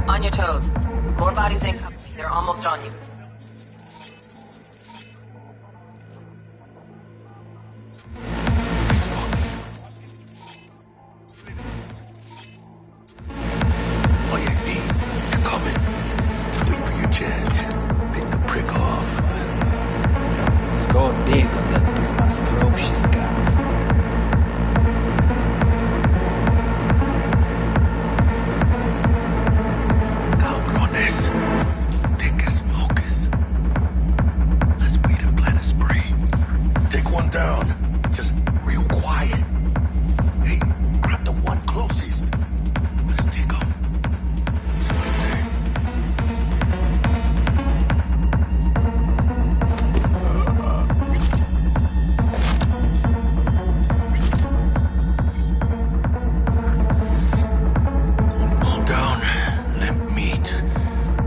On your toes. More bodies incoming. They're almost on you. Oh yeah, B, they're coming. Wait for your chance. Pick the prick off. Score big on that Prima's probe she's got. Cabrones. Thick as locusts. Let's wait and plan a spree. Take one down. Just real quiet. Hey, grab the one closest. Let's take him. All down. Limp meat.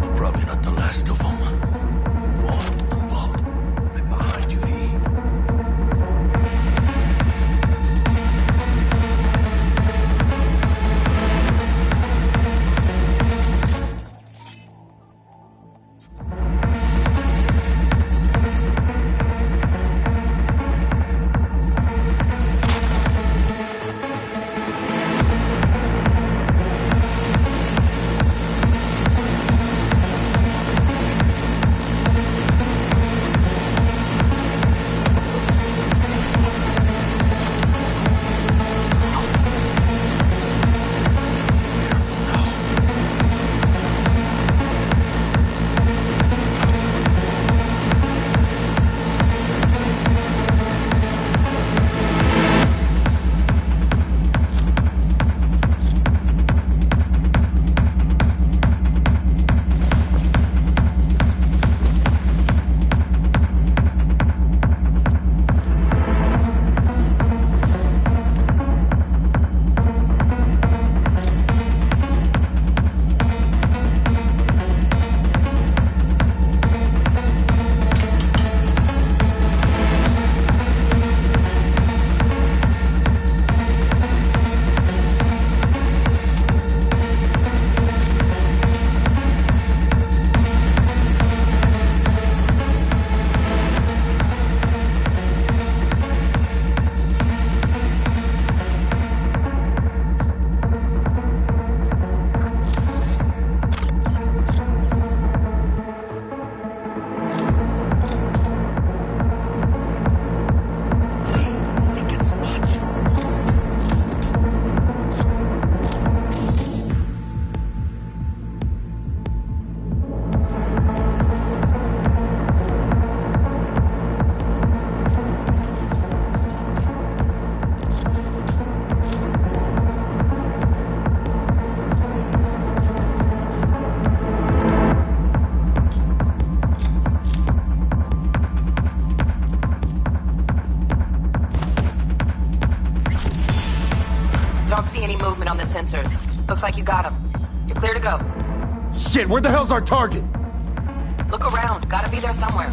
But probably not the last of them. Move on. Move up. Right behind you, V. Don't see any movement on the sensors. Looks like you got them. You're clear to go. Shit, where the hell's our target? Look around. Gotta be there somewhere.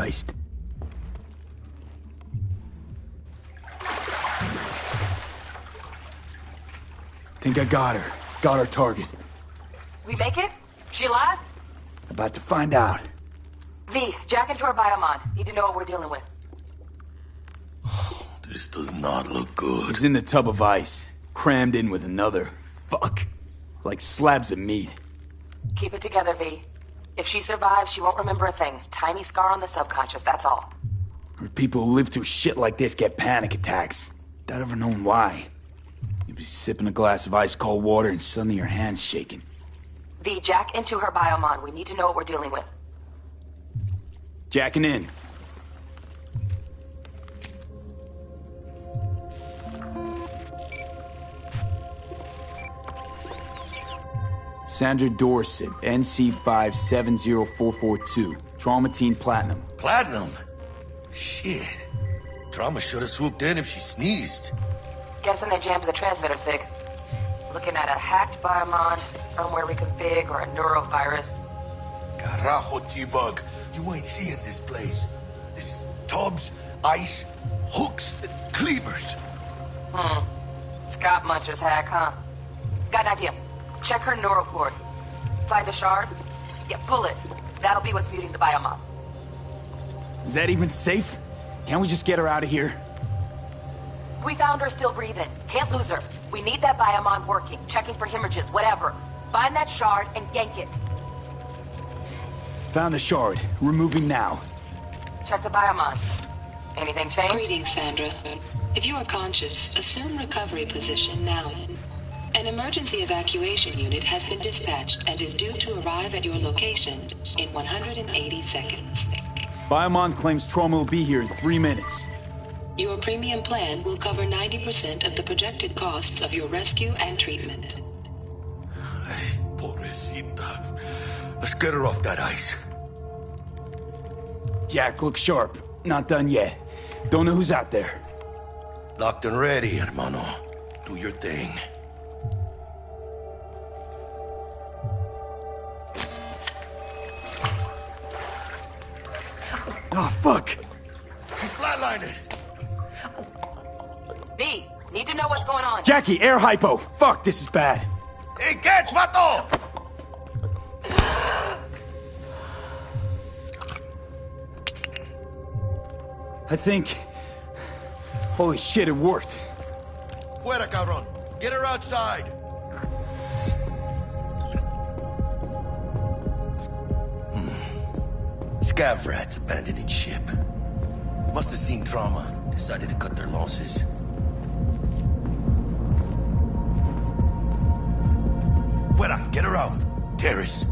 Christ. Think I got her. Got our target. We make it? She alive? About to find out. V, jack into her biomon. Need to know what we're dealing with. This does not look good. She's in the tub of ice, crammed in with another. Fuck. Like slabs of meat. Keep it together, V. If she survives, she won't remember a thing. Tiny scar on the subconscious, that's all. Or people who live through shit like this get panic attacks. Without ever knowing why. You'd be sipping a glass of ice-cold water and suddenly your hand's shaking. V, jack into her biomon. We need to know what we're dealing with. Jacking in. Sandra Dorset, NC570442. Traumatine Platinum. Platinum? Shit. Trauma should have swooped in if she sneezed. Guessing they jammed the transmitter, Sig. Looking at a hacked biomon, firmware reconfig, or a neurovirus. Carajo, T-Bug. You ain't seeing this place. This is tubs, ice, hooks, and cleavers. Scott Muncher's hack, huh? Got an idea. Check her neuroport. Find a shard? Yeah, pull it. That'll be what's muting the biomon. Is that even safe? Can't we just get her out of here? We found her still breathing. Can't lose her. We need that biomon working, checking for hemorrhages, whatever. Find that shard and yank it. Found the shard. Removing now. Check the biomon. Anything change? Greetings, Sandra. If you are conscious, assume recovery position now. An emergency evacuation unit has been dispatched and is due to arrive at your location in 180 seconds. Biomon claims trauma will be here in 3 minutes. Your premium plan will cover 90% of the projected costs of your rescue and treatment. Ay, pobrecita. Let's get her off that ice. Jack, look sharp. Not done yet. Don't know who's out there. Locked and ready, hermano. Do your thing. Oh, fuck! She's flatlining. B, need to know what's going on. Jackie, air hypo! Fuck, this is bad. Hey, catch, vato! I think... Holy shit, it worked. Fuera, cabrón. Get her outside. Scav rats abandoning ship. Must have seen trauma. Decided to cut their losses. Fuera, get her out. Terrace.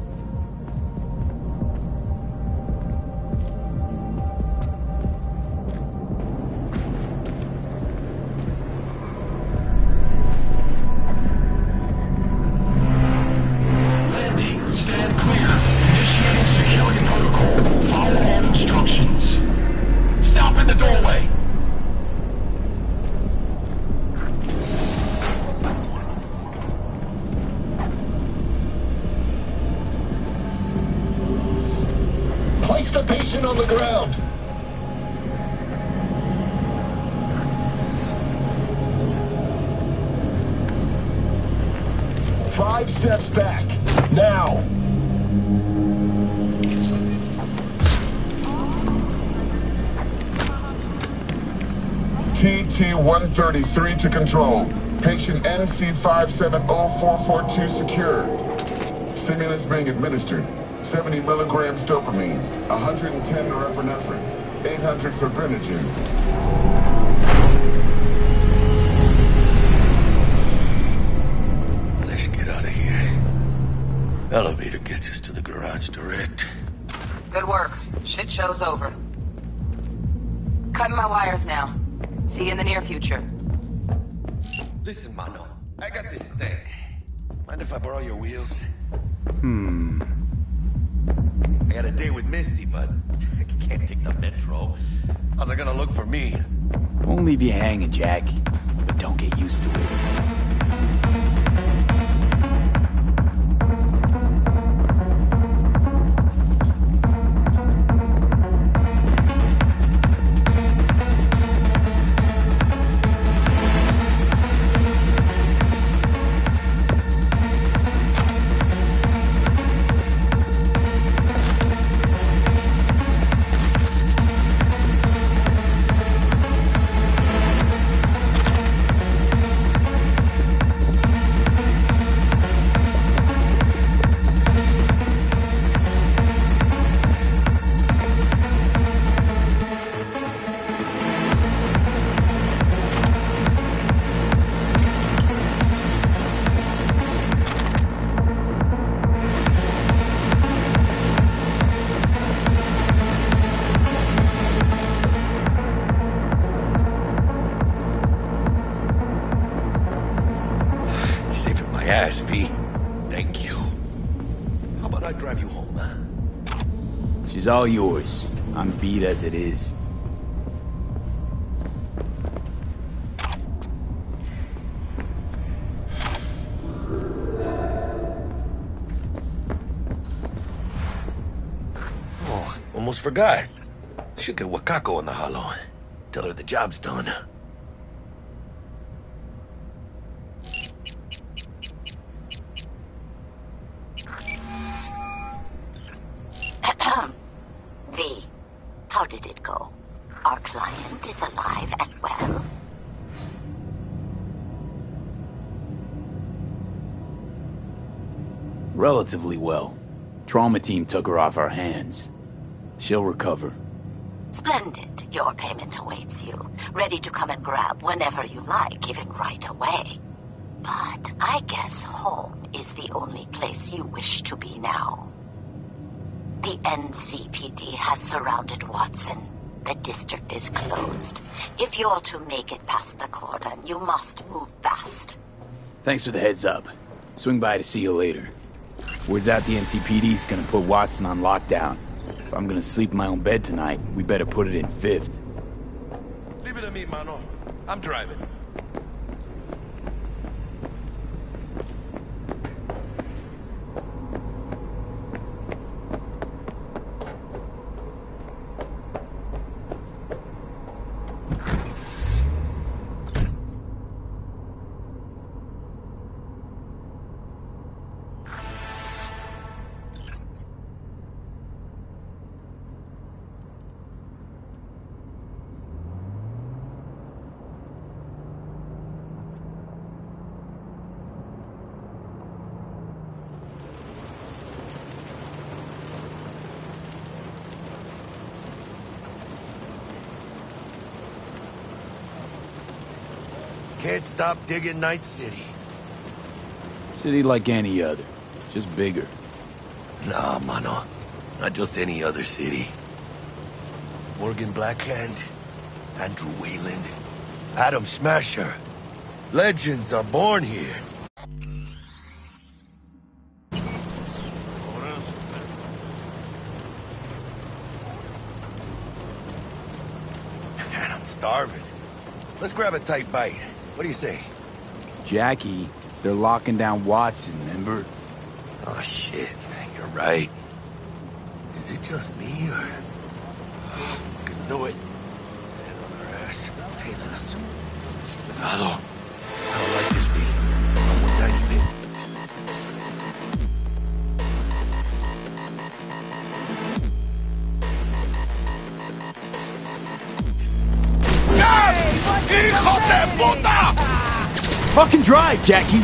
Landing. Stand clear. Initiating security protocol. Follow all instructions. Stop in the doorway. Place the patient on the ground. Five steps back. Now. TT-133 to control. Patient NC570442 secured. Stimulus being administered. 70 milligrams dopamine, 110 norepinephrine, 800 fibrinogen. Let's get out of here. Elevator gets us to the garage direct. Good work. Shit show's over. Cutting my wires now. See you in the near future. Listen, mano. I got this thing. Mind if I borrow your wheels? I got a date with Misty, but I can't take the metro. How's it gonna look for me? Won't leave you hanging, Jack. But don't get used to it. gas, V. Thank you. How about I drive you home, huh? She's all yours. I'm beat as it is. Oh, almost forgot. Should get Wakako on the holo. Tell her the job's done. V, how did it go? Our client is alive and well. Relatively well. Trauma team took her off our hands. She'll recover. Splendid. Your payment awaits you. Ready to come and grab whenever you like, even right away. But I guess home is the only place you wish to be now. The NCPD has surrounded Watson. The district is closed. If you're to make it past the cordon, you must move fast. Thanks for the heads up. Swing by to see you later. Word's out the NCPD's gonna put Watson on lockdown. If I'm gonna sleep in my own bed tonight, we better put it in 5th. Leave it to me, mano. I'm driving. Can't stop digging Night City. City like any other, just bigger. Nah, mano. Not just any other city. Morgan Blackhand, Andrew Wayland, Adam Smasher. Legends are born here. Man, I'm starving. Let's grab a tight bite. What do you say? Jackie, they're locking down Watson, remember? Oh, shit. You're right. Is it just me, or... Oh, fucking knew it. Man on our ass, tailing us. Cuidado. I don't like this beat. I'm with that bit. ¡Hijo de puta! Fucking drive, Jackie!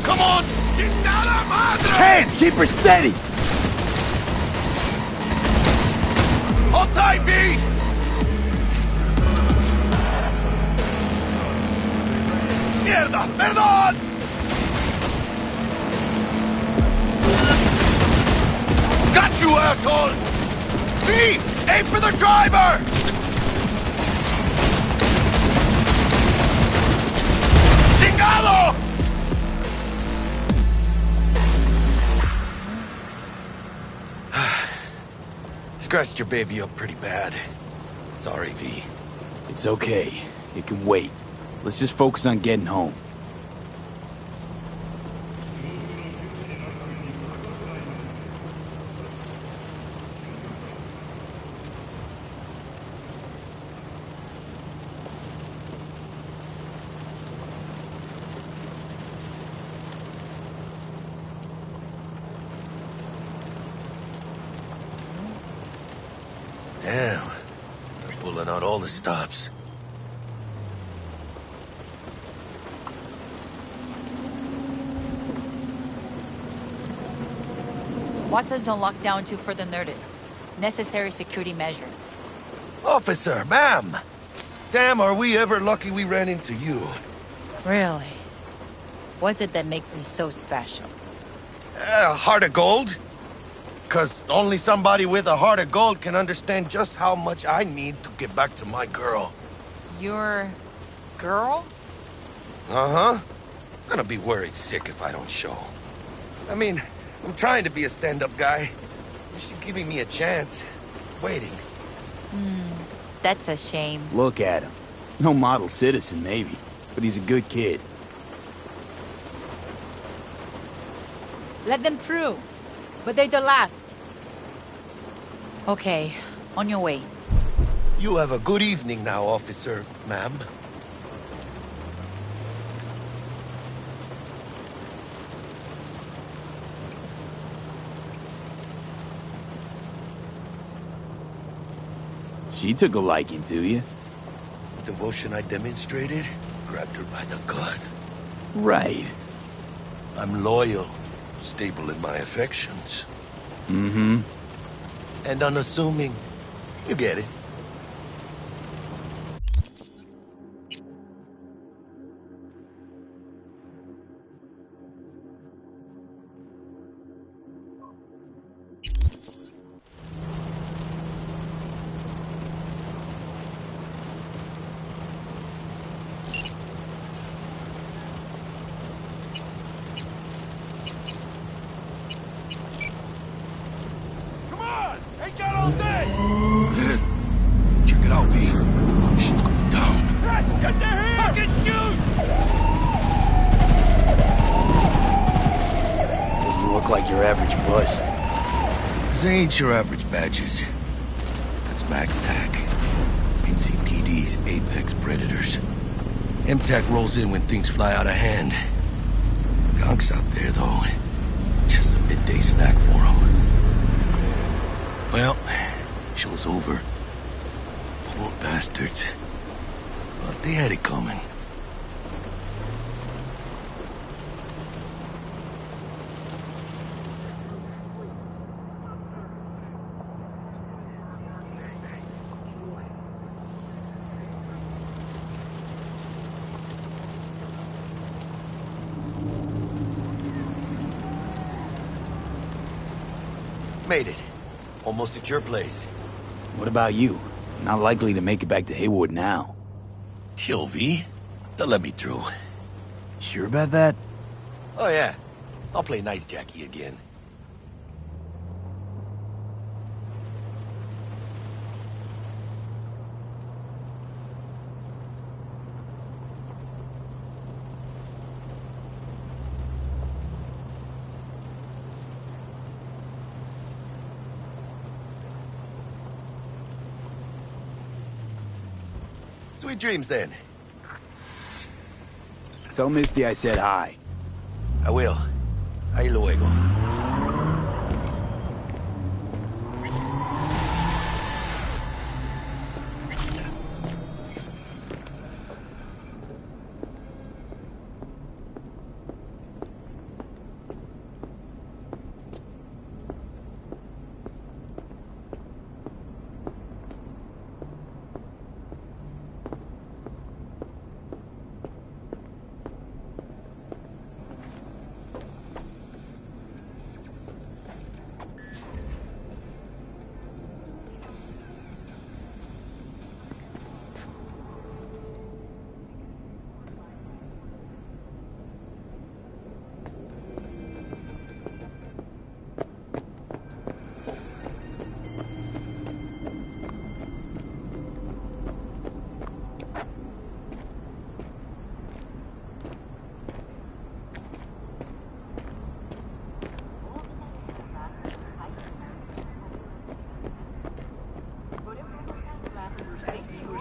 Come on! ¡Chingada madre! Hands, keep her steady! Hold tight, V! ¡Mierda! ¡Perdón! Got you, asshole! V! Aim for the driver! ¡Chingado! Scratched your baby up pretty bad. Sorry, V. It's okay. It can wait. Let's just focus on getting home. Damn. They're pulling out all the stops. Watson's on lockdown until further notice. Necessary security measure. Officer, ma'am! Damn, are we ever lucky we ran into you. Really? What's it that makes me so special? Heart of gold? 'Cause only somebody with a heart of gold can understand just how much I need to get back to my girl. Your... girl? Uh-huh. gonna be worried sick if I don't show. I mean, I'm trying to be a stand-up guy. You should giving me a chance. Waiting. That's a shame. Look at him. No model citizen, maybe, but he's a good kid. Let them through. But they're the last. Okay, on your way. You have a good evening now, officer, ma'am. She took a liking to you. The devotion I demonstrated grabbed her by the gut. Right. I'm loyal, stable in my affections. Mm-hmm. And unassuming. You get it. Check it out, V. Shit's going down. Get their hands! Fucking shoot! Doesn't look like your average bust. These ain't your average badges. That's MaxTac. NCPD's apex predators. MTAC rolls in when things fly out of hand. Gonks out there, though. Just a midday snack for them. Well, show's over. Poor bastards. But they had it coming. Made it. Almost at your place. What about you? Not likely to make it back to Haywood now. Chill, V. They'll let me through. Sure about that? Oh, yeah. I'll play nice Jackie again. Sweet dreams, then. Tell Misty I said hi. I will. Ahí luego.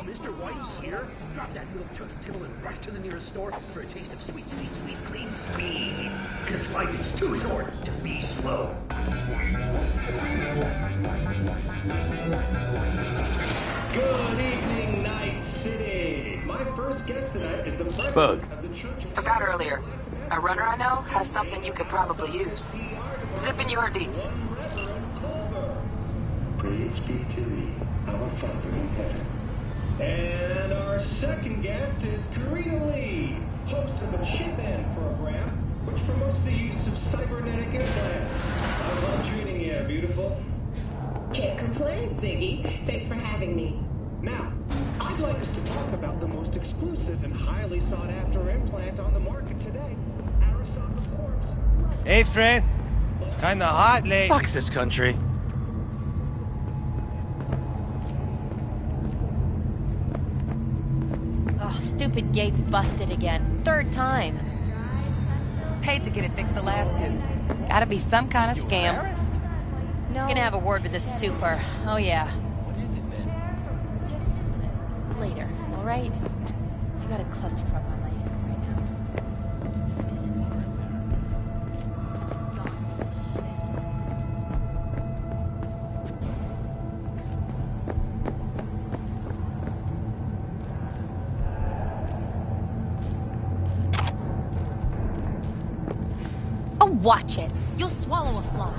Mr. White here. Drop that milk toast kibble and rush to the nearest store for a taste of sweet, sweet, sweet, clean speed. Because life is too short to be slow. Good evening, Night City. My first guest tonight is the president Bug. of the Church of... Forgot earlier. A runner I know has something you could probably use. Zip in your deeds. Praise be to thee, our Father in heaven. And our second guest is Karina Lee, host of the Chip In program, which promotes the use of cybernetic implants. How's all treating you, beautiful? Can't complain, Ziggy. Thanks for having me. Now, I've you'd like us to talk about the most exclusive and highly sought-after implant on the market today, Arasaka Corpse. Hey, friend. Kinda hot lately. Fuck this country. Oh, stupid gate's busted again. Third time. Paid to get it fixed the last two. Gotta be some kind of scam. No. Gonna have a word with the super. Oh, yeah. What is it, man? Just later, all right? I got a clusterfuck on my hands right now. Oh, watch it. You'll swallow a fly.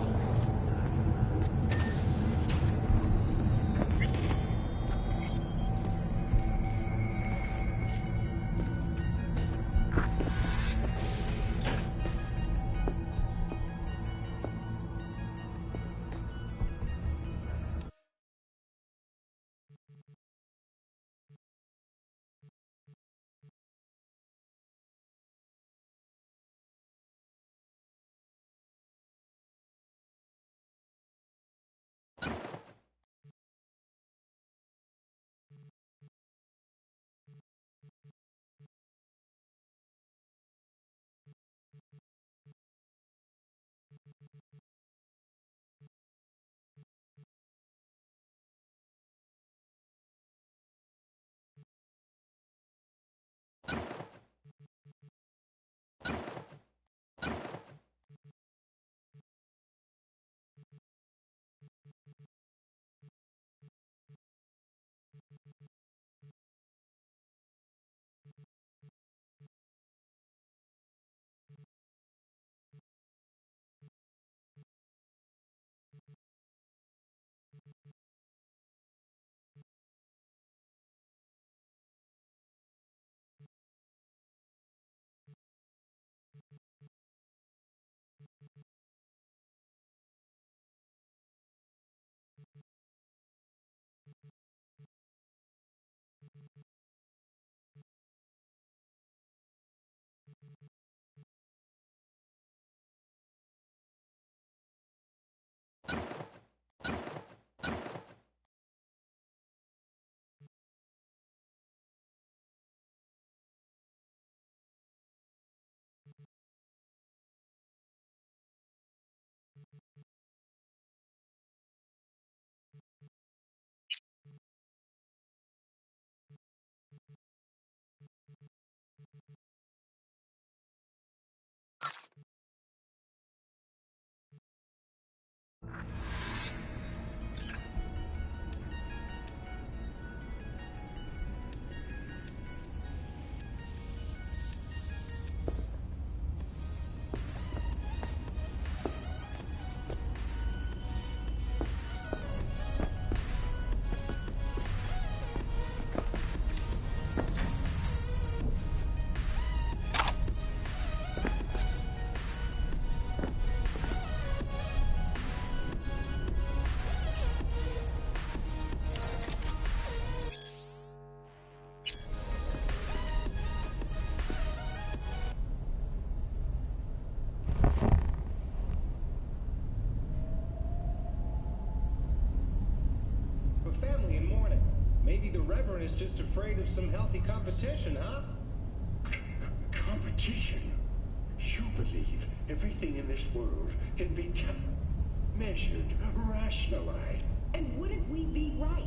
Family in mourning. Maybe the Reverend is just afraid of some healthy competition, huh? Competition? You believe everything in this world can be measured, rationalized. And wouldn't we be right?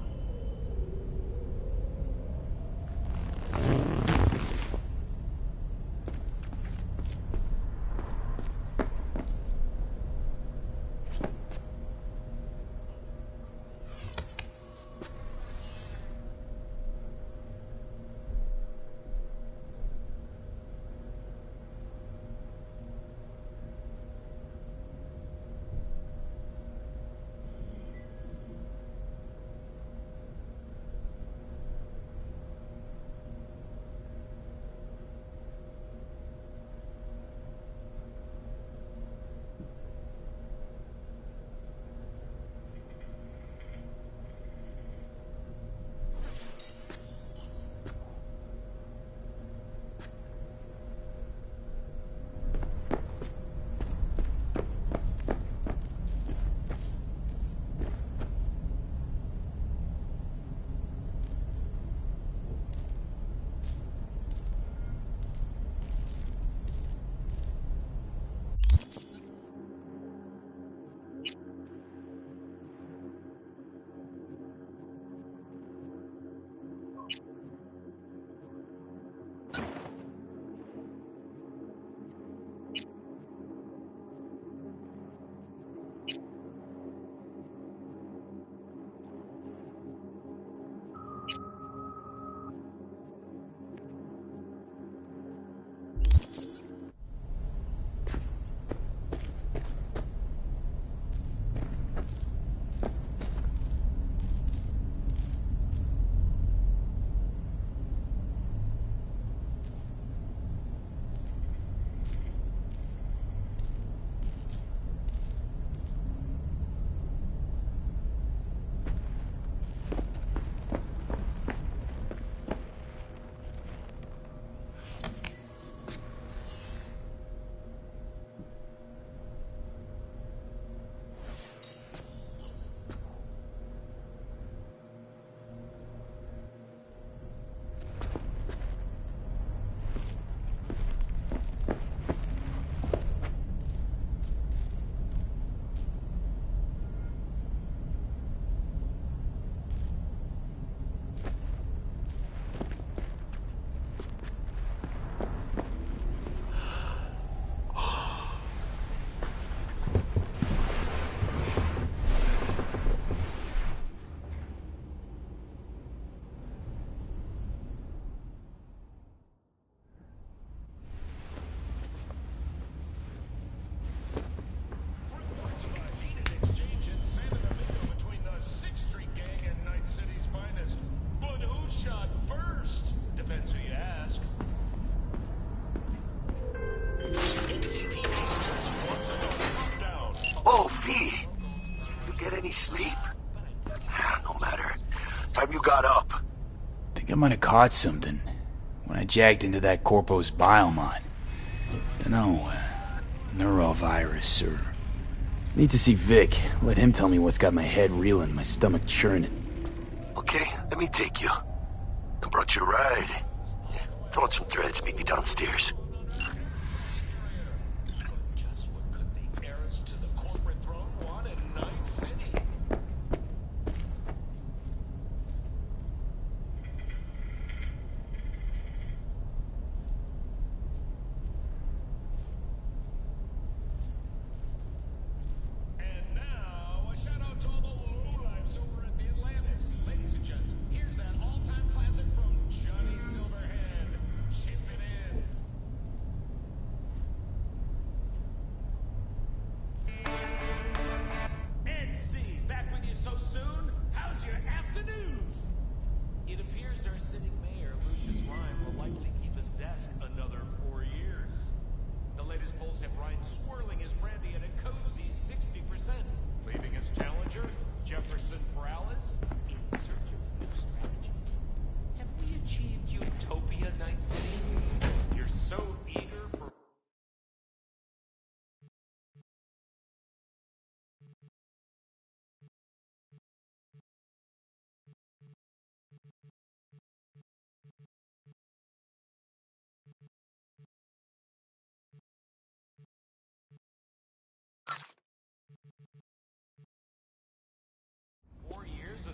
I might have caught something when I jacked into that Corpos biomon. Dunno, neurovirus or... Need to see Vic. Let him tell me what's got my head reeling, my stomach churning. Okay, let me take you. I brought you a ride. Yeah, throw on some threads, meet me downstairs.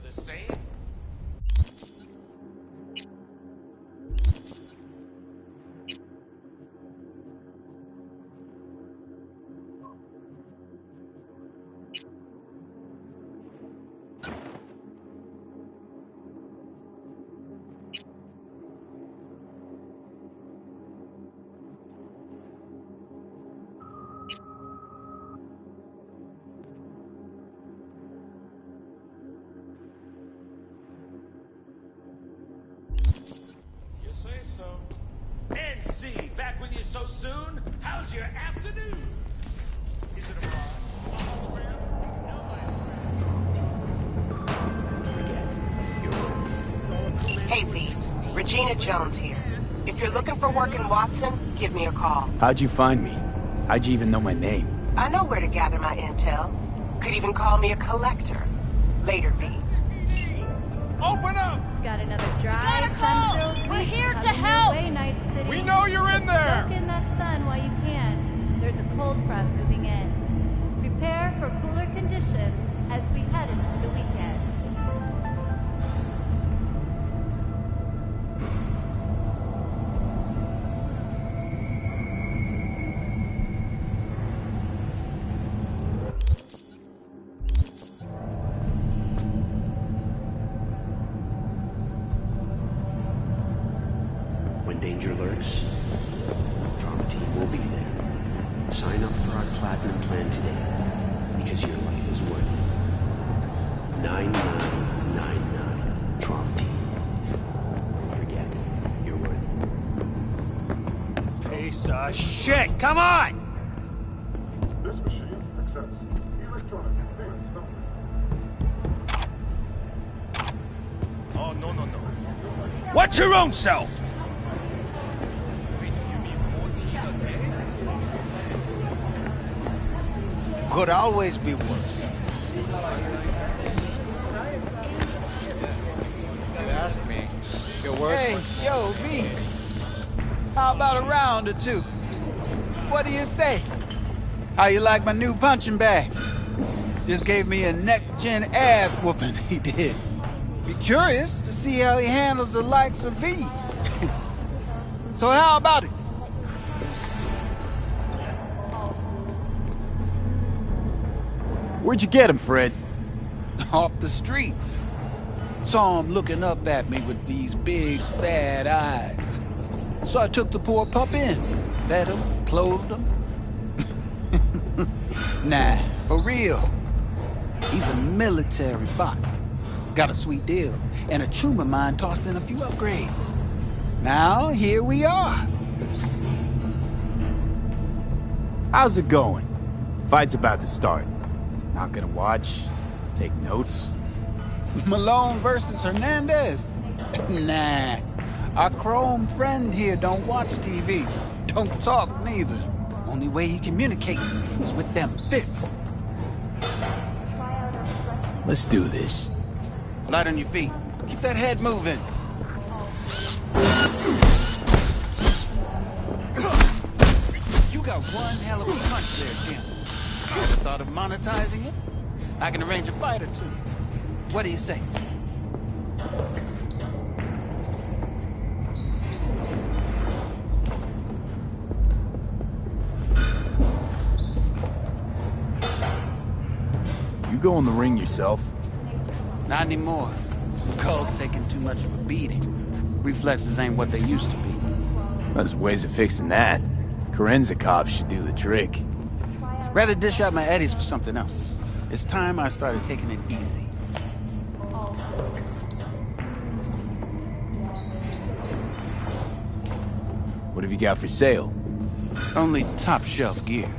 The same? Say so. NC, back with you so soon? How's your afternoon? Is it a mirage? A hologram? No, Hey, V. Regina Jones here. If you're looking for work in Watson, give me a call. How'd you find me? How'd you even know my name? I know where to gather my intel. Could even call me a collector. Later, V. Open up! Got another drive. We got a call! We're here to help! We know you're in there! Soak in that sun while you can. There's a cold front moving in. Prepare for cooler conditions as we head into the weekend. When danger lurks, Trauma Team will be there. Sign up for our Platinum plan today, because your life is worth it. 9999 Trauma Team. Don't forget, you're worth it. Piece of shit! Come on! This machine accepts electronic payments only. Oh, no. Watch your own self! Could always be worse. You ask me, you're worth. Hey, yo, V. How about a round or two? What do you say? How you like my new punching bag? Just gave me a next-gen ass whooping, he did. Be curious to see how he handles the likes of V. So how about it? Where'd you get him, Fred? Off the street. Saw him looking up at me with these big, sad eyes. So I took the poor pup in. Fed him, clothed him. Nah, for real. He's a military bot. Got a sweet deal, and a trooper mine tossed in a few upgrades. Now, here we are. How's it going? Fight's about to start. Not gonna watch? Take notes? Malone versus Hernandez? Nah. Our chrome friend here don't watch TV. Don't talk neither. Only way he communicates is with them fists. Let's do this. Light on your feet. Keep that head moving. You got one hell of a punch there, Jim. Ever thought of monetizing it? I can arrange a fight or two. What do you say? You go in the ring yourself? Not anymore. Skull's taking too much of a beating. Reflexes ain't what they used to be. Well, there's ways of fixing that. Korenzakov should do the trick. Rather dish out my eddies for something else. It's time I started taking it easy. What have you got for sale? Only top shelf gear.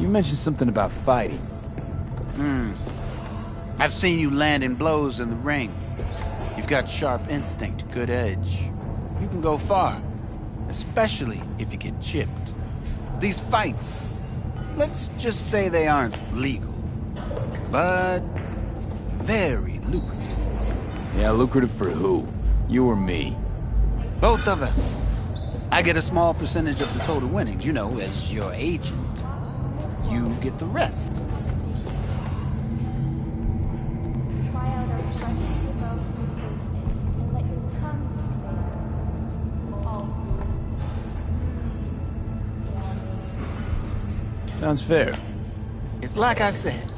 You mentioned something about fighting. I've seen you landing blows in the ring. You've got sharp instinct, good edge. You can go far, especially if you get chipped. These fights, let's just say they aren't legal, but very lucrative. Yeah, lucrative for who? You or me? Both of us. I get a small percentage of the total winnings, you know, as your agent. You get the rest. Try out our freshly developed new tastes and let your tongue be praised. All Sounds fair. It's like I said.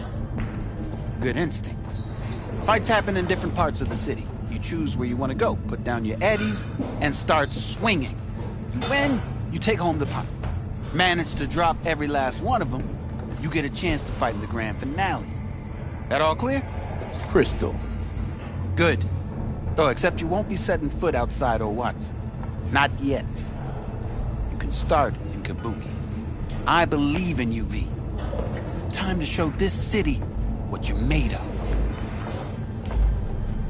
Good instinct. Fights happen in different parts of the city. You choose where you want to go, put down your eddies, and start swinging. You win, you take home the pot. Manage to drop every last one of them, you get a chance to fight in the grand finale. That all clear? Crystal. Good. Oh, except you won't be setting foot outside old Watson. Not yet. You can start in Kabuki. I believe in you, V. Time to show this city what you're made of.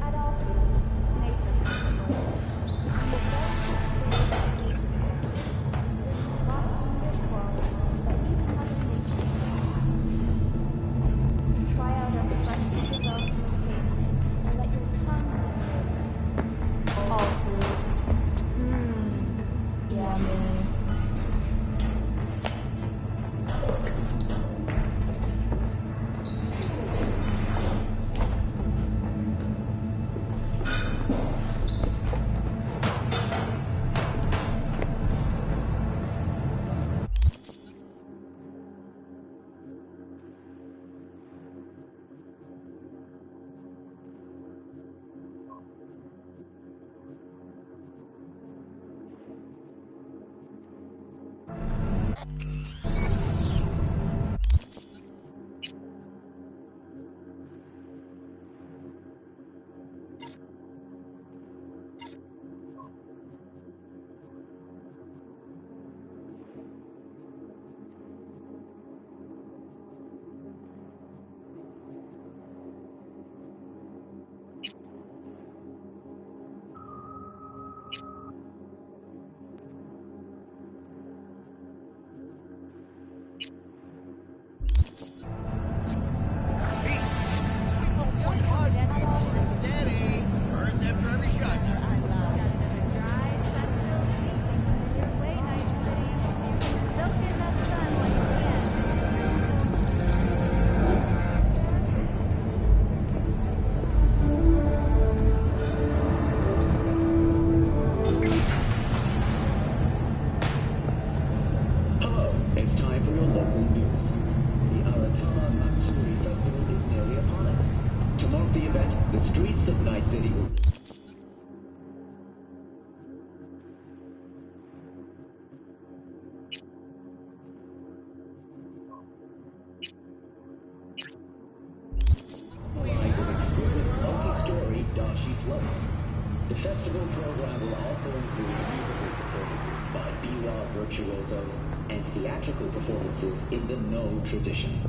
at all fields, nature comes first. The best things that you can have in nature. Try out our freshly developed new tastes and let your tongue be praised. All foods. Yummy. floats. The festival program will also include musical performances by B-Law virtuosos and theatrical performances in the No tradition.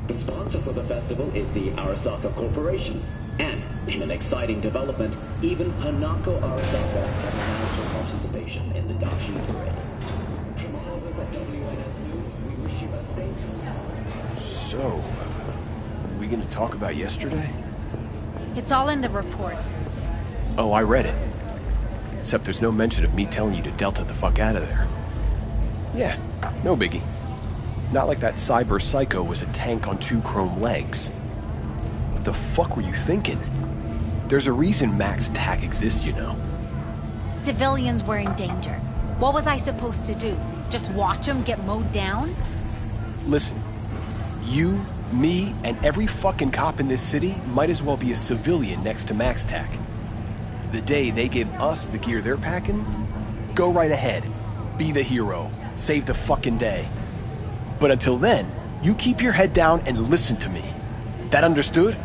The sponsor for the festival is the Arasaka Corporation. And, in an exciting development, even Hanako Arasaka has announced her participation in the Dashi Parade. From all of us at WNS News, we wish you a safe... So, are we gonna talk about yesterday? It's all in the report. Oh, I read it. Except there's no mention of me telling you to Delta the fuck out of there. Yeah, no biggie. Not like that cyber psycho was a tank on 2 chrome legs. What the fuck were you thinking? There's a reason Max TAC exists, you know. Civilians were in danger. What was I supposed to do? Just watch them get mowed down? Listen, you, me, and every fucking cop in this city might as well be a civilian next to Max TAC. The day they give us the gear they're packing, go right ahead. Be the hero. Save the fucking day. But until then, you keep your head down and listen to me. That understood?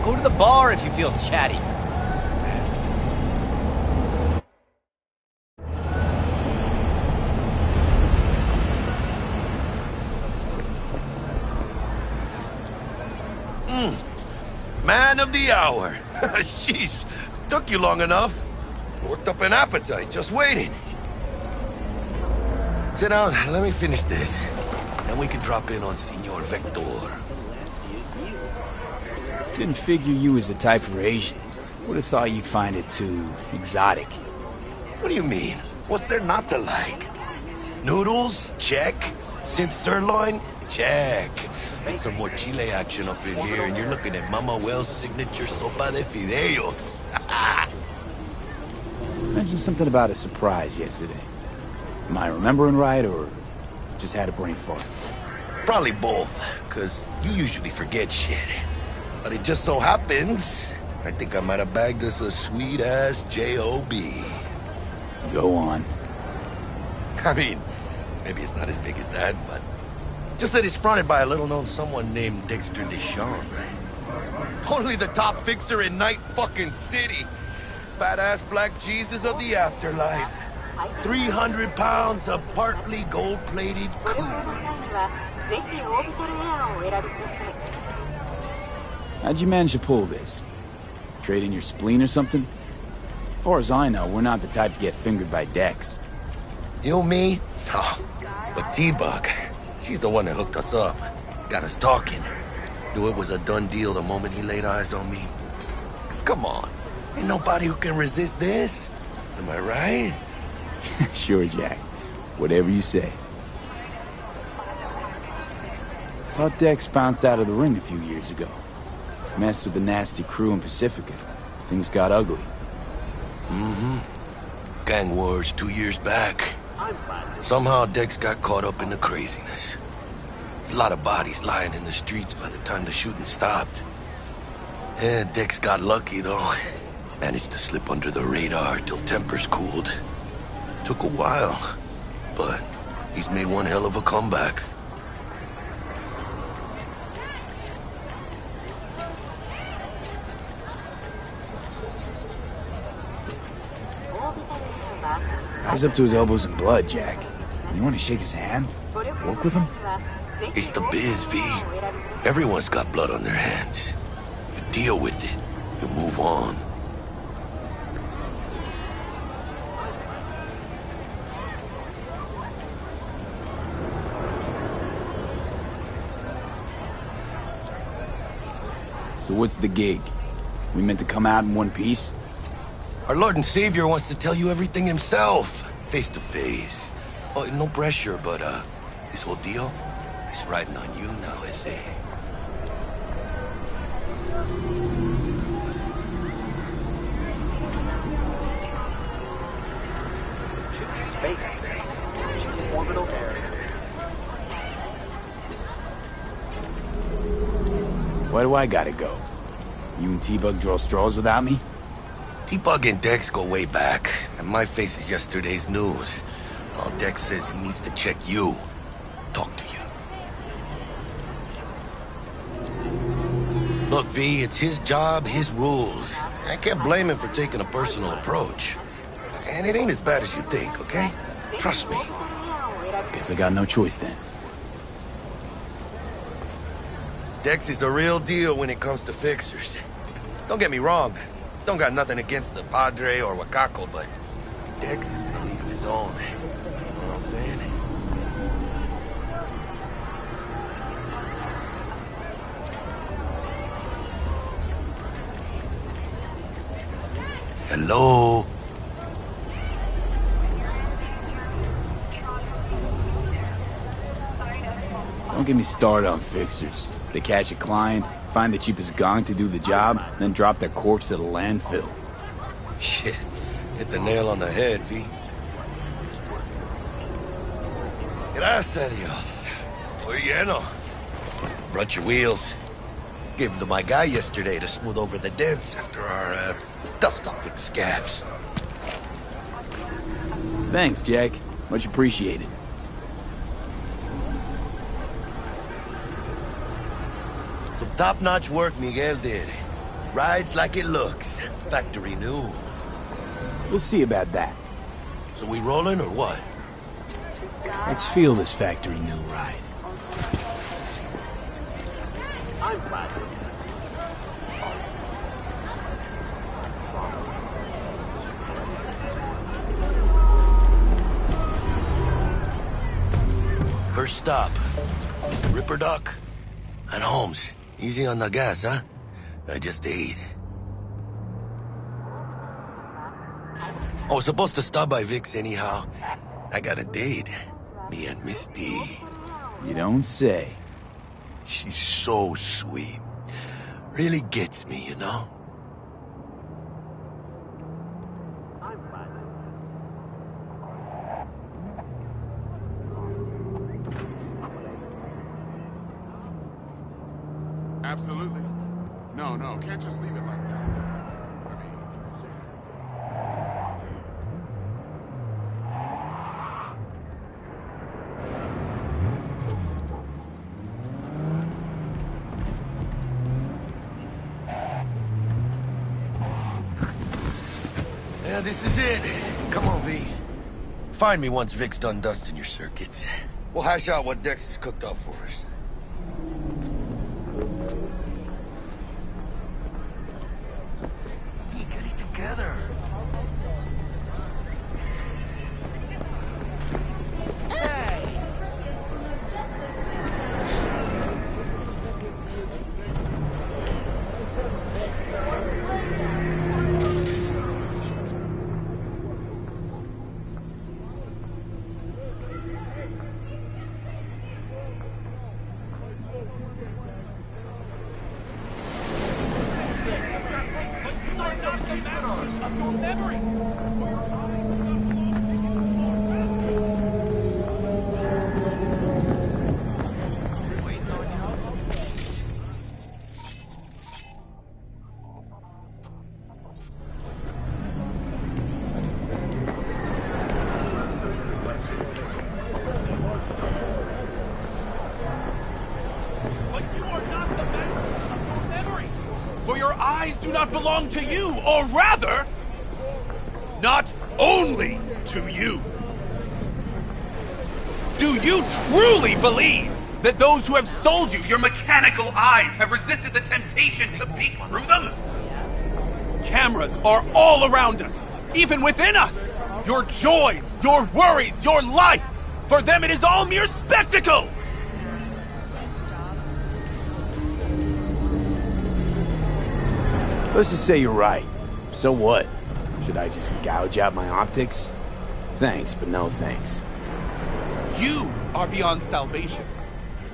Go to the bar if you feel chatty. Man of the hour. Jeez, took you long enough. Worked up an appetite, just waiting. Sit down, let me finish this. Then we can drop in on Senor Vector. Didn't figure you was the type for Asian. Would have thought you'd find it too exotic. What do you mean? What's there not to like? Noodles? Check. Synth sirloin? Check. And some more chile action up in here, and you're looking at Mama Wells' signature sopa de fideos. Mentioned something about a surprise yesterday. Am I remembering right, or just had a brain fart? Probably both, because you usually forget shit. But it just so happens, I think I might have bagged us a sweet-ass J.O.B. Go on. I mean, maybe it's not as big as that, but... just that it's fronted by a little-known someone named Dexter Deshawn, right? Only the top fixer in Night fucking City. Fat-ass black Jesus of the afterlife. 300 pounds of partly gold-plated cool. How'd you manage to pull this? Trade in your spleen or something? As far as I know, we're not the type to get fingered by Dex. You, me? Oh, but T-Bug, she's the one that hooked us up. Got us talking. Knew it was a done deal the moment he laid eyes on me. 'Cause come on, ain't nobody who can resist this. Am I right? Sure, Jack. Whatever you say. Thought Dex bounced out of the ring a few years ago. Messed with the nasty crew in Pacifica. Things got ugly. Mm-hmm. Gang wars 2 years back. Somehow Dex got caught up in the craziness. There's a lot of bodies lying in the streets by the time the shooting stopped. Yeah, Dex got lucky, though. Managed to slip under the radar till tempers cooled. Took a while, but he's made one hell of a comeback. Guy's up to his elbows in blood, Jack. You want to shake his hand? Work with him? It's the biz, V. Everyone's got blood on their hands. You deal with it. You move on. So what's the gig? We meant to come out in one piece? Our Lord and Savior wants to tell you everything himself, face to face. Oh, no pressure, but, This whole deal is riding on you now, I say. Orbital area. Why do I gotta go? You and T-Bug draw straws without me? T-Bug and Dex go way back, and my face is yesterday's news. All Dex says he needs to check you. Talk to you. Look, V, it's his job, his rules. I can't blame him for taking a personal approach. And it ain't as bad as you think, okay? Trust me. Guess I got no choice then. Dex is a real deal when it comes to fixers. Don't get me wrong. Don't got nothing against the Padre or Wakako, but Dex is in a league of his own. You know what I'm saying? Hello? Don't get me started on fixers. They catch a client, find the cheapest gong to do the job, then drop their corpse at a landfill. Shit. Hit the nail on the head, V. Gracias a Dios. Estoy lleno. Brought your wheels. Gave them to my guy yesterday to smooth over the dents after our dust-up with the scabs. Thanks, Jack. Much appreciated. Some top-notch work Miguel did. Rides like it looks. Factory new. We'll see about that. So we rolling or what? Let's feel this factory new ride. I'm glad. First stop. Ripperdock and Holmes. Easy on the gas, huh? I just ate. I was supposed to stop by Vic's anyhow. I got a date. Me and Misty. You don't say. She's so sweet. Really gets me, you know? Absolutely. No, can't just leave it like that. Yeah, this is it. Come on, V. Find me once Vic's done dusting your circuits. We'll hash out what Dex has cooked up for us. V, get it together. Do not belong to you, or rather, not only to you. Do you truly believe that those who have sold you your mechanical eyes have resisted the temptation to peek through them? Cameras are all around us, even within us. Your joys, your worries, your life. For them it is all mere spectacle. Let's just say you're right. So what? Should I just gouge out my optics? Thanks, but no thanks. You are beyond salvation,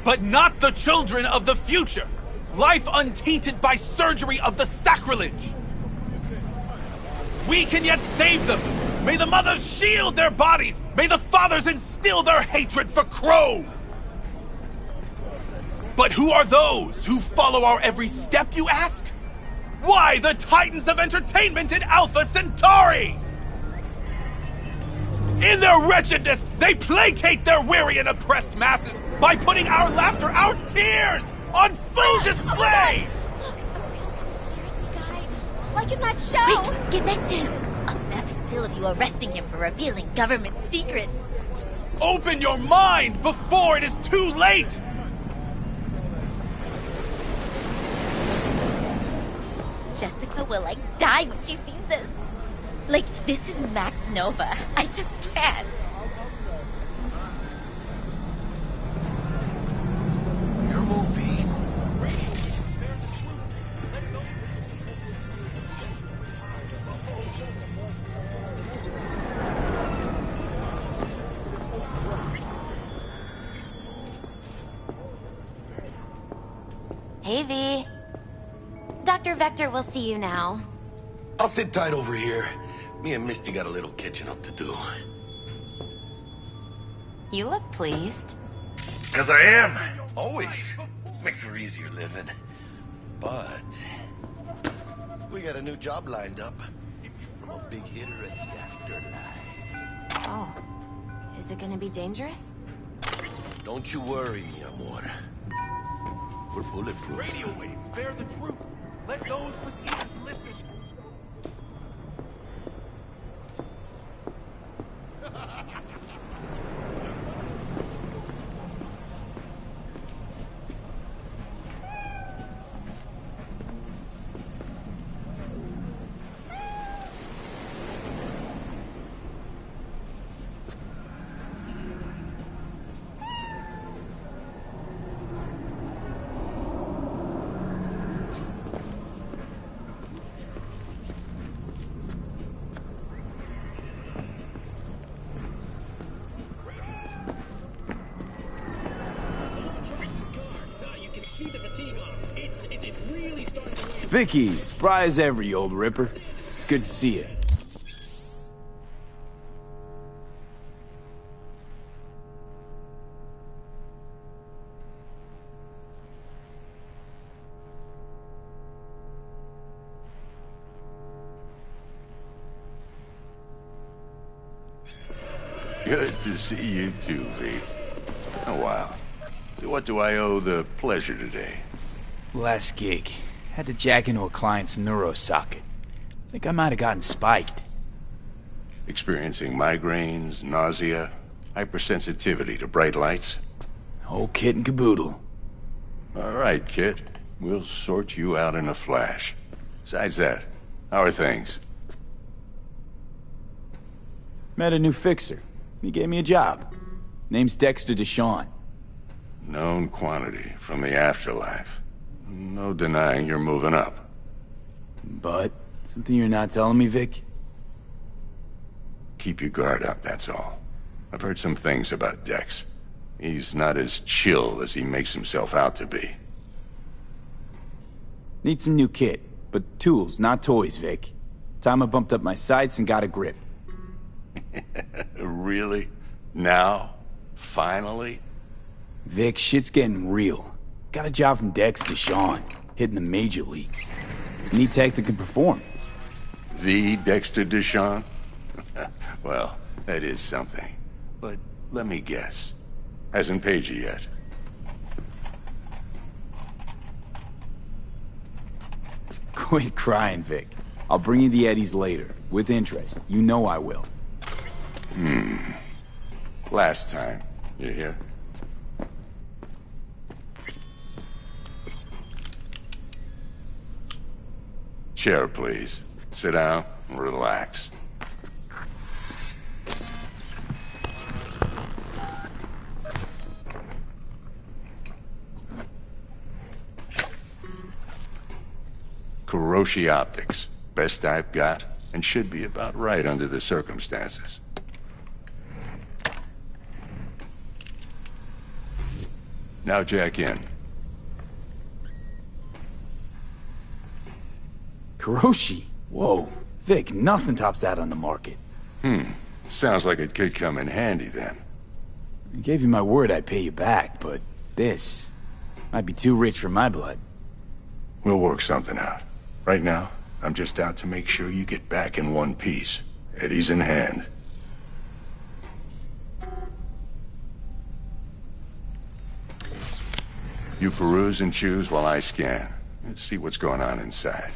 but not the children of the future. Life untainted by surgery of the sacrilege. We can yet save them. May the mothers shield their bodies. May the fathers instill their hatred for Crow. But who are those who follow our every step, you ask? Why, the titans of entertainment in Alpha Centauri! In their wretchedness, they placate their weary and oppressed masses by putting our laughter, our tears, on full display! Like in that show! Quick, get next to him! I'll snap a still of you arresting him for revealing government secrets. Open your mind before it is too late! Jessica will, die when she sees this. This is Max Nova. I just can't. Your movie. Hey, V. Dr. Vector will see you now. I'll sit tight over here. Me and Misty got a little catching up to do. You look pleased. 'Cause I am. Always. Makes for easier living. But we got a new job lined up from a big hitter at the afterlife. Oh. Is it gonna be dangerous? Don't you worry, mi amor. We're bulletproof. Radio waves bear the truth. Let those with ears listen. Vicky, spry as ever, you old ripper. It's good to see you. Good to see you too, V. It's been a while. What do I owe the pleasure today? Last gig. Had to jack into a client's neuro socket. Think I might have gotten spiked. Experiencing migraines, nausea, hypersensitivity to bright lights? Whole kit and caboodle. All right, kid. We'll sort you out in a flash. Besides that, how are things? Met a new fixer. He gave me a job. Name's Dexter Deshawn. Known quantity from the afterlife. No denying you're moving up. But, something you're not telling me, Vic? Keep your guard up, that's all. I've heard some things about Dex. He's not as chill as he makes himself out to be. Need some new kit, but tools, not toys, Vic. Time I bumped up my sights and got a grip. Really? Now? Finally? Vic, shit's getting real. Got a job from Dex Deshawn, hitting the major leagues. Need tech that can perform. The Dexter Deshawn? Well, that is something. But let me guess. Hasn't paid you yet. Quit crying, Vic. I'll bring you the eddies later, with interest. You know I will. Last time. You hear? Chair, please. Sit down and relax. Kuroshi Optics. Best I've got, and should be about right under the circumstances. Now jack in. Kuroshi? Whoa. Vic, nothing tops that on the market. Sounds like it could come in handy then. I gave you my word I'd pay you back, but this might be too rich for my blood. We'll work something out. Right now, I'm just out to make sure you get back in one piece. Eddie's in hand. You peruse and choose while I scan. Let's see what's going on inside.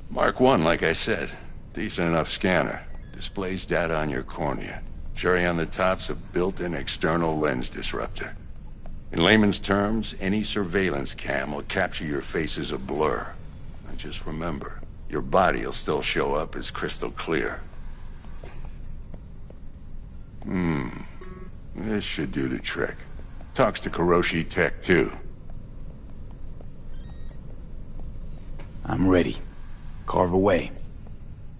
Mark 1, like I said. Decent enough scanner. Displays data on your cornea. Cherry on the top's a built-in external lens disruptor. In layman's terms, any surveillance cam will capture your face as a blur. And just remember, your body will still show up as crystal clear. This should do the trick. Talks to Kuroshi Tech, too. I'm ready. Carve away.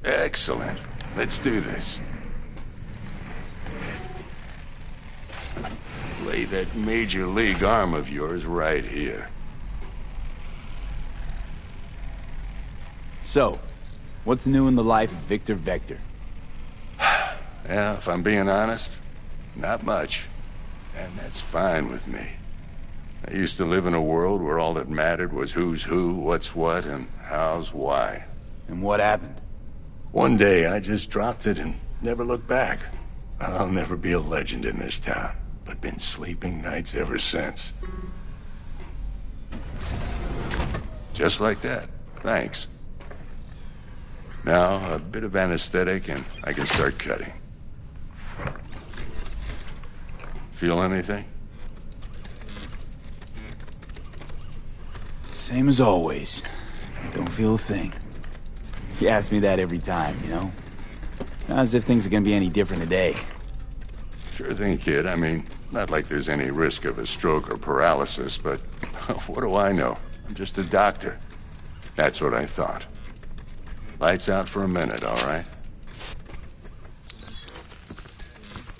Excellent. Let's do this. Lay that major league arm of yours right here. So, what's new in the life of Victor Vector? Yeah, if I'm being honest, not much. And that's fine with me. I used to live in a world where all that mattered was who's who, what's what, and how's why. And what happened? One day, I just dropped it and never looked back. I'll never be a legend in this town, but been sleeping nights ever since. Just like that. Thanks. Now, a bit of anesthetic and I can start cutting. Feel anything? Same as always. Don't feel a thing. You ask me that every time, you know? Not as if things are gonna be any different today. Sure thing, kid. I mean, not like there's any risk of a stroke or paralysis, but what do I know? I'm just a doctor. That's what I thought. Lights out for a minute, all right?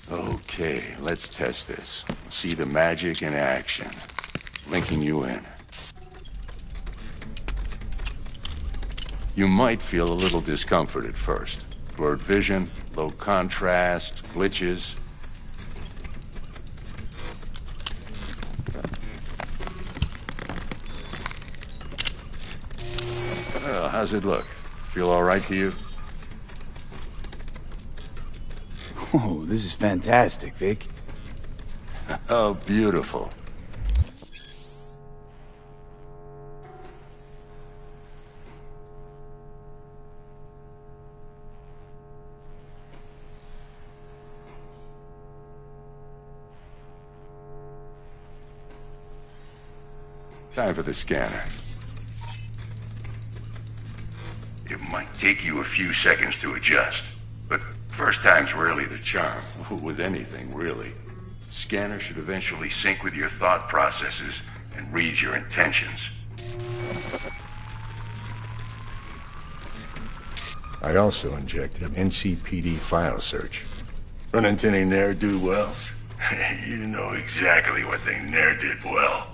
Okay, let's test this. See the magic in action. Linking you in. You might feel a little discomfort at first. Blurred vision, low contrast, glitches. Well, how's it look? Feel all right to you? Oh, this is fantastic, Vic. Oh, beautiful. Time for the scanner. It might take you a few seconds to adjust, but first time's rarely the charm. With anything, really. Scanner should eventually sync with your thought processes and read your intentions. I also injected NCPD file search. Run into any ne'er-do-wells? You know exactly what they ne'er did well.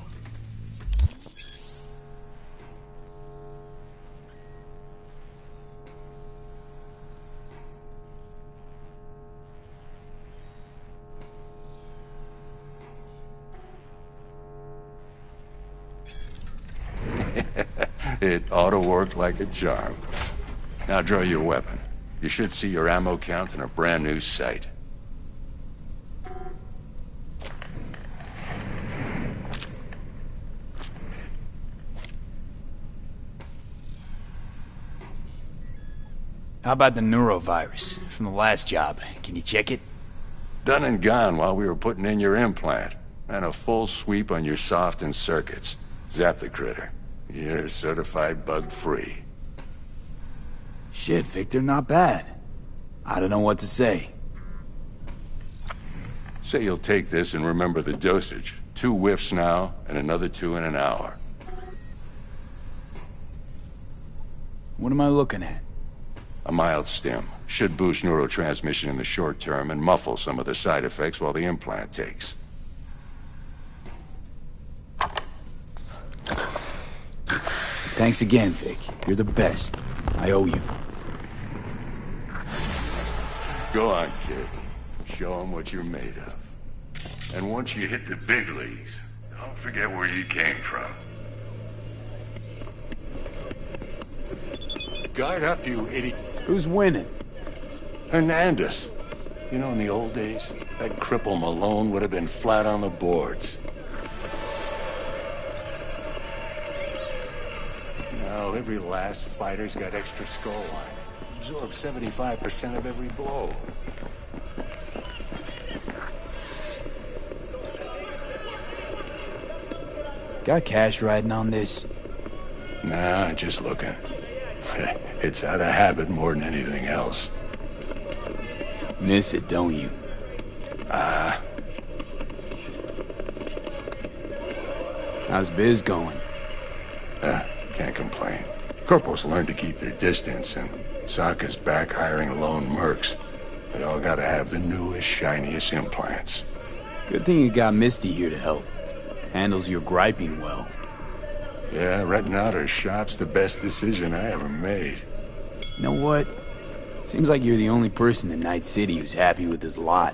It ought to work like a charm. Now draw your weapon. You should see your ammo count in a brand new sight. How about the neurovirus from the last job? Can you check it? Done and gone while we were putting in your implant. And a full sweep on your soft and circuits. Zap the critter. You're certified bug-free. Shit, Victor, not bad. I don't know what to say. Say you'll take this and remember the dosage. 2 whiffs now, and another 2 in an hour. What am I looking at? A mild stim. Should boost neurotransmission in the short term and muffle some of the side effects while the implant takes. Thanks again, Vic. You're the best. I owe you. Go on, kid. Show them what you're made of. And once you hit the big leagues, don't forget where you came from. Guard up, you idiot. Who's winning? Hernandez. You know, in the old days, that cripple Malone would have been flat on the boards. Now, every last fighter's got extra skull lining. Absorbs 75% of every blow. Got cash riding on this? Nah, just looking. It's out of habit more than anything else. Miss it, don't you? How's biz going? Can't complain. Corporals learn to keep their distance, and Sokka's back hiring lone mercs. They all gotta have the newest, shiniest implants. Good thing you got Misty here to help. Handles your griping well. Yeah, renting out her shop's the best decision I ever made. You know what? Seems like you're the only person in Night City who's happy with this lot.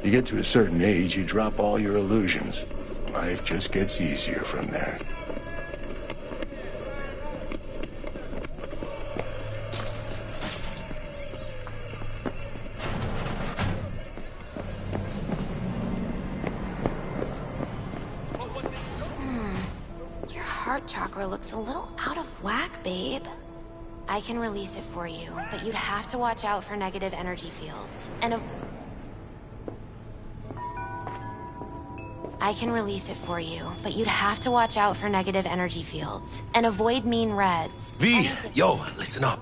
You get to a certain age, you drop all your illusions. Life just gets easier from there. Your heart chakra looks a little out of whack, babe. I can release it for you, but you'd have to watch out for negative energy fields. I can release it for you, but you'd have to watch out for negative energy fields. And avoid mean reds. V, yo, listen up.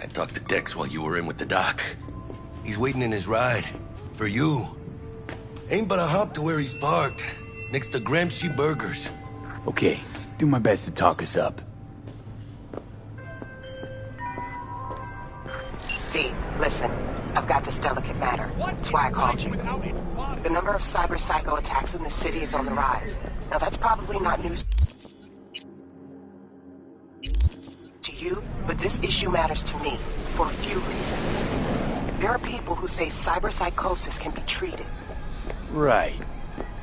I talked to Dex while you were in with the doc. He's waiting in his ride. For you. Ain't but a hop to where he's parked. Next to Gramsci Burgers. Okay, do my best to talk us up. V, listen. I've got this delicate matter. That's why I called you. The number of cyber psycho attacks in the city is on the rise. Now that's probably not news to you, but this issue matters to me for a few reasons. There are people who say cyberpsychosis can be treated. Right.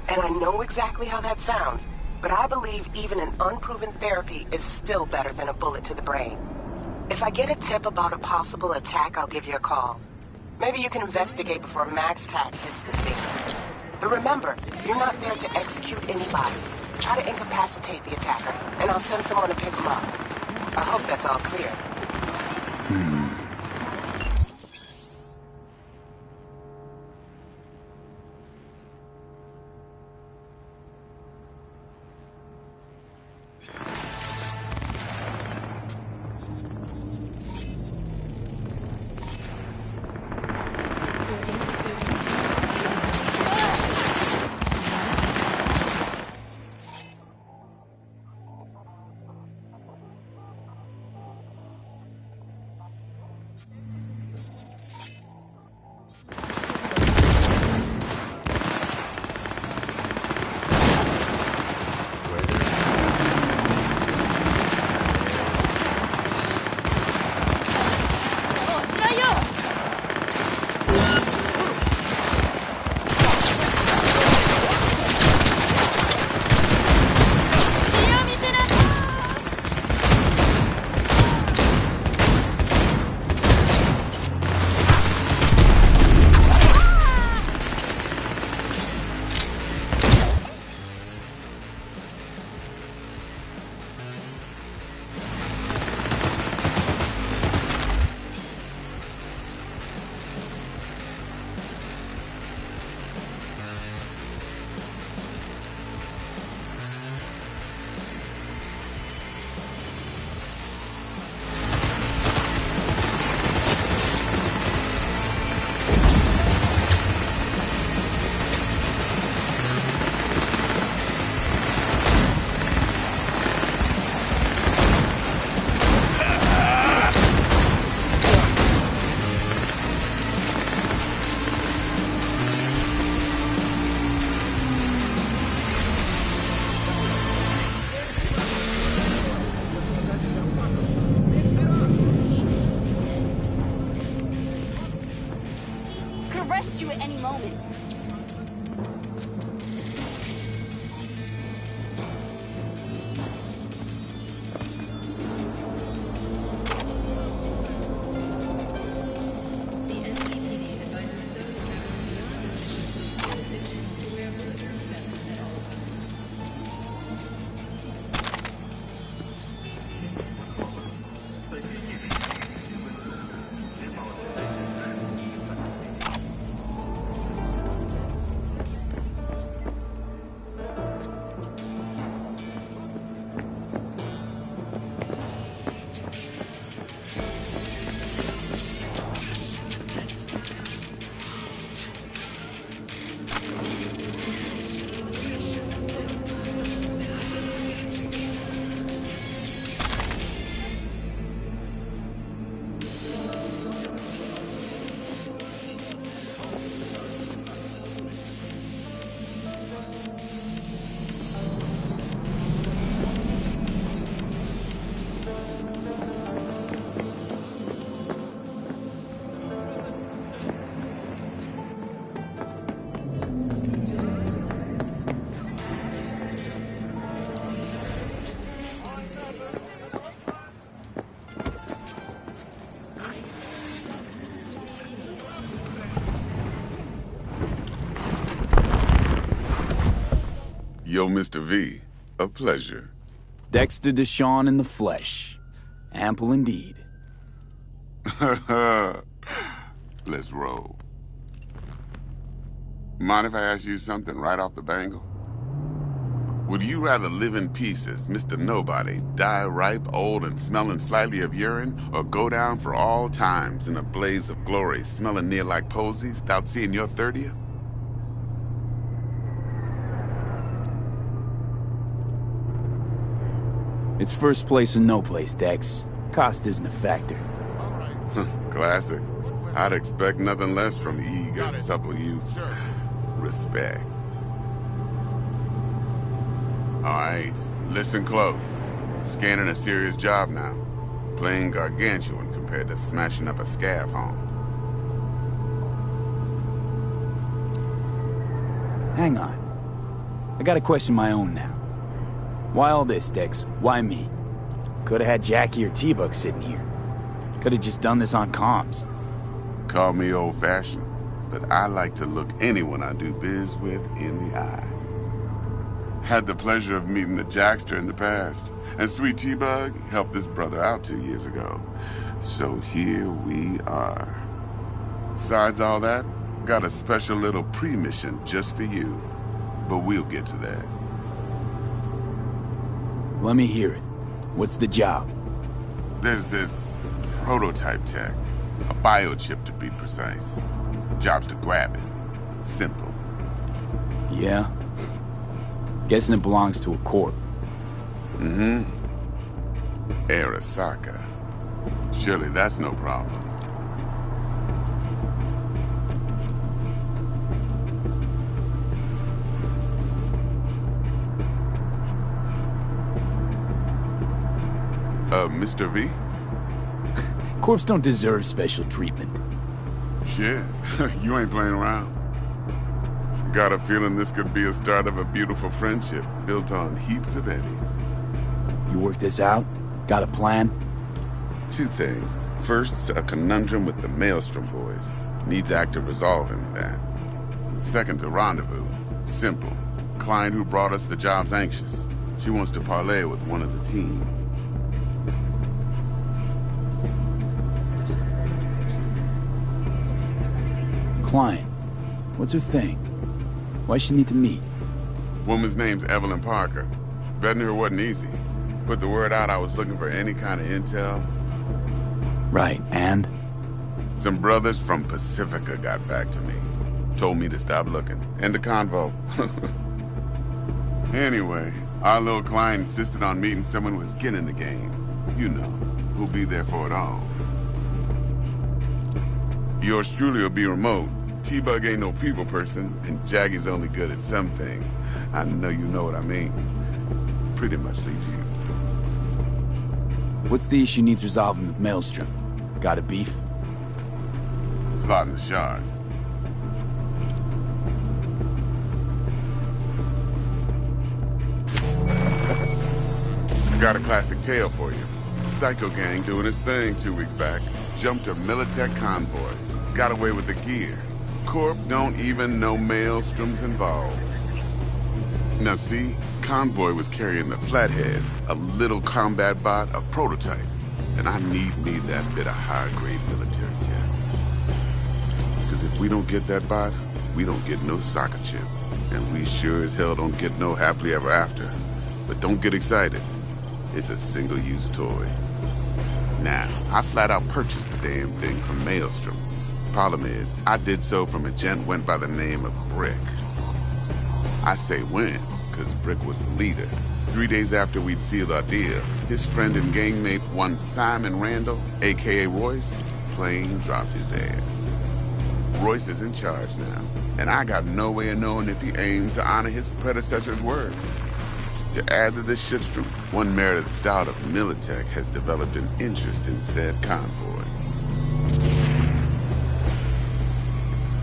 And I know exactly how that sounds, but I believe even an unproven therapy is still better than a bullet to the brain. If I get a tip about a possible attack, I'll give you a call. Maybe you can investigate before MaxTac hits the scene. But remember, you're not there to execute anybody. Try to incapacitate the attacker, and I'll send someone to pick him up. I hope that's all clear. Could arrest you at any moment. Yo, Mr. V, a pleasure. Dexter Deshawn in the flesh. Ample indeed. Let's roll. Mind if I ask you something right off the bangle? Would you rather live in pieces, Mr. Nobody, die ripe, old, and smelling slightly of urine, or go down for all times in a blaze of glory, smelling near like posies, without seeing your 30th? It's first place or no place, Dex. Cost isn't a factor. Classic. I'd expect nothing less from eager, supple youth. Respect. Alright, listen close. Scanning a serious job now. Playing gargantuan compared to smashing up a scav home. Hang on. I got a question of my own now. Why all this, Dex? Why me? Could've had Jackie or T-Bug sitting here. Could've just done this on comms. Call me old-fashioned, but I like to look anyone I do biz with in the eye. Had the pleasure of meeting the Jackster in the past, and Sweet T-Bug helped this brother out 2 years ago. So here we are. Besides all that, got a special little pre-mission just for you. But we'll get to that. Let me hear it. What's the job? There's this prototype tech. A biochip, to be precise. Job's to grab it. Simple. Yeah? Guessing it belongs to a corp. Mm-hmm. Arasaka. Surely that's no problem. Mr. V? Corps don't deserve special treatment. Shit, you ain't playing around. Got a feeling this could be a start of a beautiful friendship built on heaps of eddies. You work this out? Got a plan? Two things. First, a conundrum with the Maelstrom boys. Needs active resolving that. Second, a rendezvous. Simple. Client who brought us the job's anxious. She wants to parlay with one of the team. Client. What's her thing? Why she need to meet? Woman's name's Evelyn Parker. Betting her wasn't easy. Put the word out I was looking for any kind of intel. Right, and? Some brothers from Pacifica got back to me. Told me to stop looking. End the convo. Anyway, our little client insisted on meeting someone with skin in the game. You know, who'll be there for it all. Yours truly will be remote. T-Bug ain't no people person, and Jaggy's only good at some things. I know you know what I mean. Pretty much leaves you. What's the issue needs resolving with Maelstrom? Got a beef? Slot in the shard. Got a classic tale for you. Psycho gang doing its thing 2 weeks back. Jumped a Militech convoy. Got away with the gear. Corp don't even know Maelstrom's involved. Now see, Convoy was carrying the Flathead, a little combat bot, a prototype. And I need me that bit of high-grade military tech. Because if we don't get that bot, we don't get no soccer chip. And we sure as hell don't get no happily ever after. But don't get excited. It's a single-use toy. Now, I flat out purchased the damn thing from Maelstrom. Problem is, I did so from a gent went by the name of Brick. I say when, because Brick was the leader. 3 days after we'd sealed our deal, his friend and gangmate, one Simon Randall, a.k.a. Royce, plain dropped his ass. Royce is in charge now, and I got no way of knowing if he aims to honor his predecessor's word. To add to this shitstorm, one Meredith Stout of Militech has developed an interest in said convoy.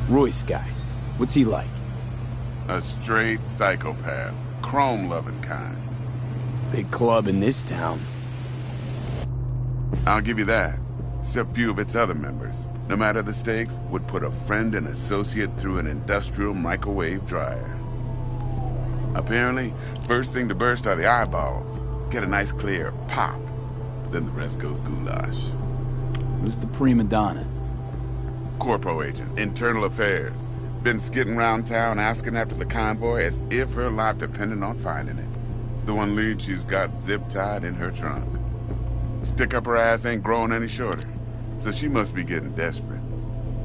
Royce guy. What's he like? A straight psychopath. Chrome-loving kind. Big club in this town. I'll give you that. Except few of its other members, no matter the stakes, would put a friend and associate through an industrial microwave dryer. Apparently, first thing to burst are the eyeballs. Get a nice clear pop. Then the rest goes goulash. Who's the prima donna? Corpo agent, internal affairs. Been skidding around town asking after the convoy as if her life depended on finding it. The one lead she's got zip-tied in her trunk. Stick up her ass ain't growing any shorter, so she must be getting desperate.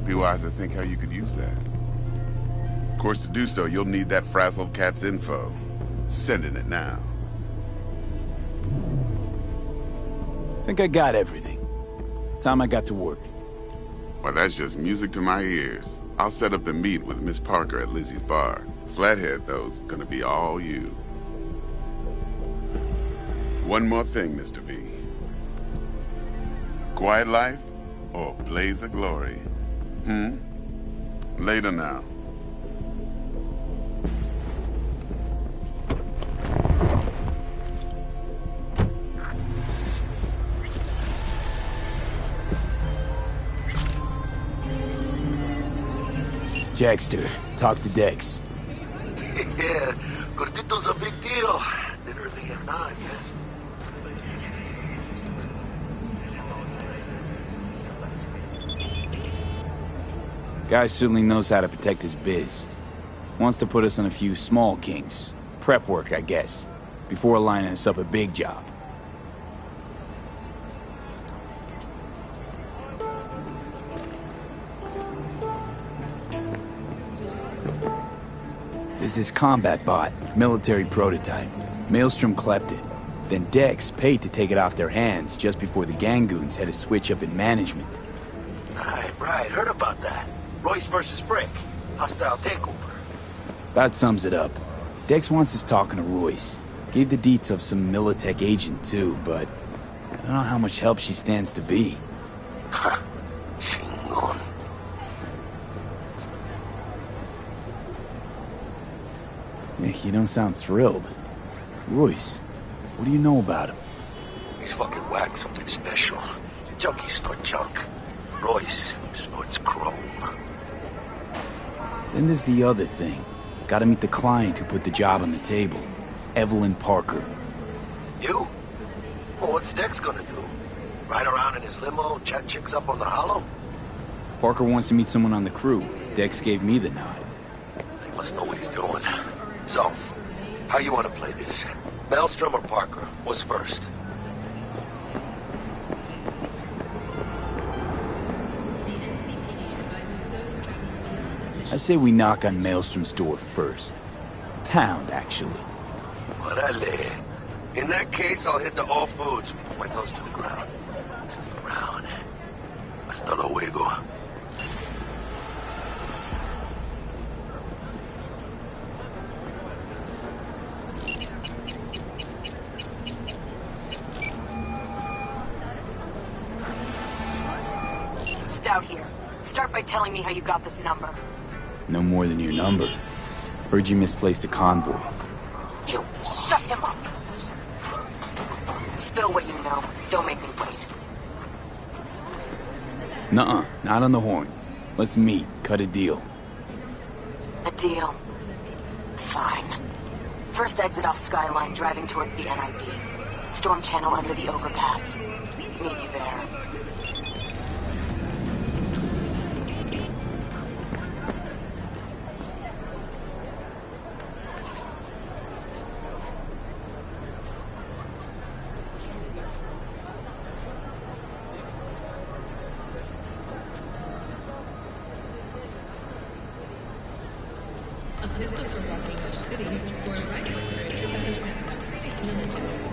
Be wise to think how you could use that. Of course, to do so, you'll need that frazzled cat's info. Sending it now. Think I got everything. Time I got to work. Well, that's just music to my ears. I'll set up the meet with Miss Parker at Lizzie's bar. Flathead, though's gonna be all you. One more thing, Mr. V. Quiet life or blaze of glory? Later now. Jackster, talk to Dex. Yeah, Gordito's a big deal. Literally and not, yeah. Guy certainly knows how to protect his biz. Wants to put us on a few small kinks. Prep work, I guess. Before lining us up a big job. There's this combat bot, military prototype. Maelstrom clept it. Then Dex paid to take it off their hands just before the Gangoons had a switch up in management. Right. Heard about that. Royce versus Brick. Hostile takeover. About sums it up. Dex wants us talking to Royce. Gave the deets of some Militech agent too, but I don't know how much help she stands to be. Ha. Chingon. You don't sound thrilled. Royce, what do you know about him? He's fucking whack, something special. Junkies snort junk. Royce snorts chrome. Then there's the other thing. Gotta meet the client who put the job on the table. Evelyn Parker. You? Well, what's Dex gonna do? Ride around in his limo, chat chicks up on the hollow? Parker wants to meet someone on the crew. Dex gave me the nod. He must know what he's doing. So, how you want to play this? Maelstrom or Parker? What's first? I say we knock on Maelstrom's door first. Pound, actually. Orale. In that case, I'll hit the all foods. Put my nose to the ground. Stay around. Hasta luego. Stout here. Start by telling me how you got this number. No more than your number. Heard you misplaced a convoy. You shut him up! Spill what you know. Don't make me wait. Nuh-uh, not on the horn. Let's meet, cut a deal. A deal. Fine. First exit off Skyline, driving towards the NID. Storm channel under the overpass. Meet you there. A pistol for walking our city or a rifle for a transact.